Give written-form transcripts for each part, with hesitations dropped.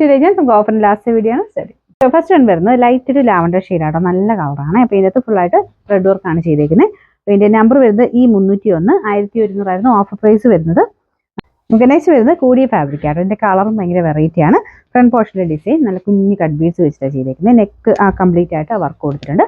To രജൻസ്. നമുക്ക് ഓഫറിൻ്റെ last video ആണ് study. First one വരുന്നത് ലൈറ്റ് ഒരു ലാവൻഡർ ഷെയ്ഡാട്ടോ, നല്ല കളറാണ്. അപ്പോൾ ഇതിനകത്ത് ഫുള്ളായിട്ട് ത്രെഡ് വർക്കാണ് ചെയ്തേക്കുന്നത്. അപ്പോൾ ഇതിൻ്റെ നമ്പർ വരുന്നത് E301, 1100 ഓഫർ പ്രൈസ് വരുന്നത്. നെക്സ്റ്റ് വരുന്നത് കൂടിയ ഫാബ്രിക് ആട്ടോ. ഇതിൻ്റെ കളറും ഭയങ്കര വെറൈറ്റിയാണ്. ഫ്രണ്ട് പോർഷനിലെ ഡിസൈൻ നല്ല കുഞ്ഞ് കട്ട് ബീഡ്സ് വെച്ചിട്ടാണ് ചെയ്തേക്കുന്നത്. നെക്ക് കംപ്ലീറ്റ് ആയിട്ട് വർക്ക് കൊടുത്തിട്ടുണ്ട്.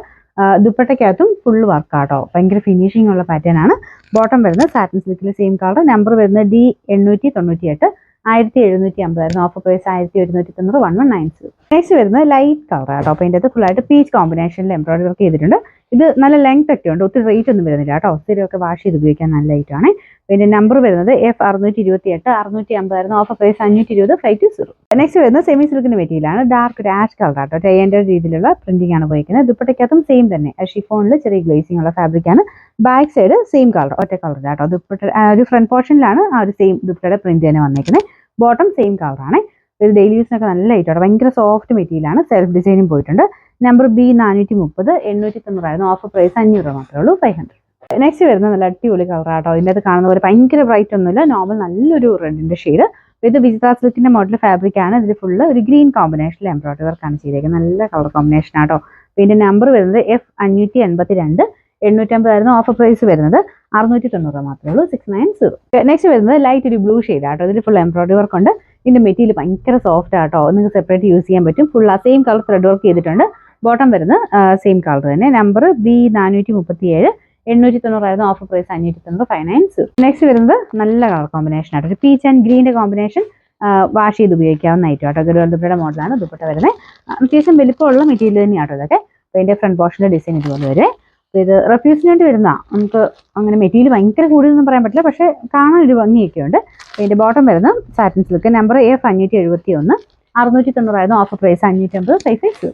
ദുപ്പട്ടയ്ക്കകത്തും ഫുൾ വർക്കാട്ടോ, ഭയങ്കര ഫിനിഷിംഗ് ഉള്ള പാറ്റേൺ ആണ്. ബോട്ടം വരുന്നത് സാറ്റിൻ സിൽക്കിൽ സെയിം കളർ. നമ്പർ വരുന്നത് D898, 1750 ഓഫർ പ്രൈസ് 1190, 1190. നെക്സ്റ്റ് വരുന്നത് ലൈറ്റ് കളർ ആട്ടോ. അപ്പോൾ ഇതിൻ്റെ അകത്ത് ഫുള്ളായിട്ട് പീച്ച് കോമ്പിനേഷനിൽ എംബ്രോയിഡറി വർക്ക് ചെയ്തിട്ടുണ്ട്. ഇത് നല്ല ലെങ്ത് ഒക്കെ ഉണ്ട്, ഒത്തിരി റേറ്റ് ഒന്നും വരുന്നില്ല കേട്ടോ. ഒത്തിരി ഒക്കെ വാഷ് ചെയ്ത് ഉപയോഗിക്കാൻ നല്ല ലൈറ്റാണ്. പിന്നെ നമ്പർ വരുന്നത് F628, 650 ഓഫർ പ്രൈസ് 520, 520. നെക്സ്റ്റ് വരുന്നത് സെമി സിൽക്കിന്റെ മെറ്റീരിയലാണ്. ഡാർക്ക് ഒരു ആഷ് കളർ ആട്ടോ. ടൈൻ്റെ രീതിയിലുള്ള പ്രിന്റിംഗ് ആണ് ഉപയോഗിക്കുന്നത്. ദുപ്പട്ടയ്ക്കകത്തും സെയിം തന്നെ ഷിഫോണിൽ ചെറിയ ഗ്ലേസിംഗ് ഉള്ള ഫാബ്രിക് ആണ്. ബാക്ക് സൈഡ് സെയിം കളർ, ഒറ്റ കളറിലാട്ടോ. ദുപ്പട്ട ഒരു ഫ്രണ്ട് പോർഷനിലാണ് ആ ഒരു സെയിം ദുപ്പട്ടയുടെ പ്രിന്റ് തന്നെ വന്നേക്കുന്നത്. ബോട്ടം സെയിം കളറാണ്. ഇത് ഡെയിലി യൂസിനൊക്കെ നല്ല ലൈറ്റാണ്, ഭയങ്കര സോഫ്റ്റ് മെറ്റീരിയലാണ്. സെൽഫ് ഡിസൈനും പോയിട്ടുണ്ട്. നമ്പർ B430, 890 ഓഫർ പ്രൈസ് 500 മാത്രമേ ഉള്ളൂ, 500. നെക്സ്റ്റ് വരുന്നത് നല്ല അടിപൊളി കളറാട്ടോ. ഇതിൻ്റെ അത് കാണുന്ന പോലെ ഭയങ്കര ബ്രൈറ്റ് ഒന്നുമില്ല, നോർമൽ നല്ലൊരു റെഡിൻ്റെ ഷെയ്ഡ്. ഇത് വിജിത്ര സിൽക്കിന്റെ മോഡൽ ഫാബ്രിക് ആണ്. ഇതിൽ ഫുള്ള് ഒരു ഗ്രീൻ കോമ്പിനേഷനിൽ എംബ്രോയിഡറി വർക്കാണ് ചെയ്തേക്കുന്നത്. നല്ല കളർ കോമ്പിനേഷൻ ആട്ടോ. ഇതിന്റെ നമ്പർ വരുന്നത് F582, 850 ഓഫർ പ്രൈസ് വരുന്നത് 690 മാത്രമേ ഉള്ളൂ, 690. നെക്സ്റ്റ് വരുന്നത് ലൈറ്റ് ഒരു ബ്ലൂ ഷെയ്ഡ് ആട്ടോ. ഇതിൽ ഫുൾ എംബ്രോയിഡറി വർക്ക് ഉണ്ട്. ഇതിന്റെ മെറ്റീരിയൽ ഭയങ്കര സോഫ്റ്റ് ആട്ടോ, നിങ്ങൾക്ക് സെപ്പറേറ്റ് യൂസ് ചെയ്യാൻ പറ്റും. ഫുൾ ആ സെയിം കളർ ത്രെഡ് വർക്ക് ചെയ്തിട്ടുണ്ട്. ബോട്ടം വരുന്നത് സെയിം കളർ തന്നെ. Number B437, 890 offer price 590, 590. Next വരുന്നത് നല്ല കളർ കോമ്പിനേഷൻ ആട്ടോ. ഒരു പീച്ച് ആൻഡ് ഗ്രീൻ്റെ കോമ്പിനേഷൻ വാഷ് ചെയ്ത് ഉപയോഗിക്കാവുന്ന ഐറ്റം ആട്ടോ. ഗരുവാൾ ദുപ്പട്ടയുടെ മോഡലാണ് ദുപ്പട്ട വരുന്നത്. അത്യാവശ്യം വലിപ്പമുള്ള മെറ്റീരിയൽ തന്നെയാട്ടോ ഇതൊക്കെ. അപ്പോൾ ഇതിൻ്റെ ഫ്രണ്ട് പോർഷൻ്റെ ഡിസൈൻ ഇതുപോലെ വരെ. അപ്പോൾ ഇത് റെഫ്യൂസിന് വേണ്ടി വരുന്ന, നമുക്ക് അങ്ങനെ മെറ്റീരിയൽ ഭയങ്കര കൂടുതലൊന്നും പറയാൻ പറ്റില്ല, പക്ഷേ കാണാൻ ഒരു ഭംഗിയൊക്കെ ഉണ്ട്. ഇതിൻ്റെ ബോട്ടം വരുന്ന satin silk. Number F571, 690 offer price 550, 550.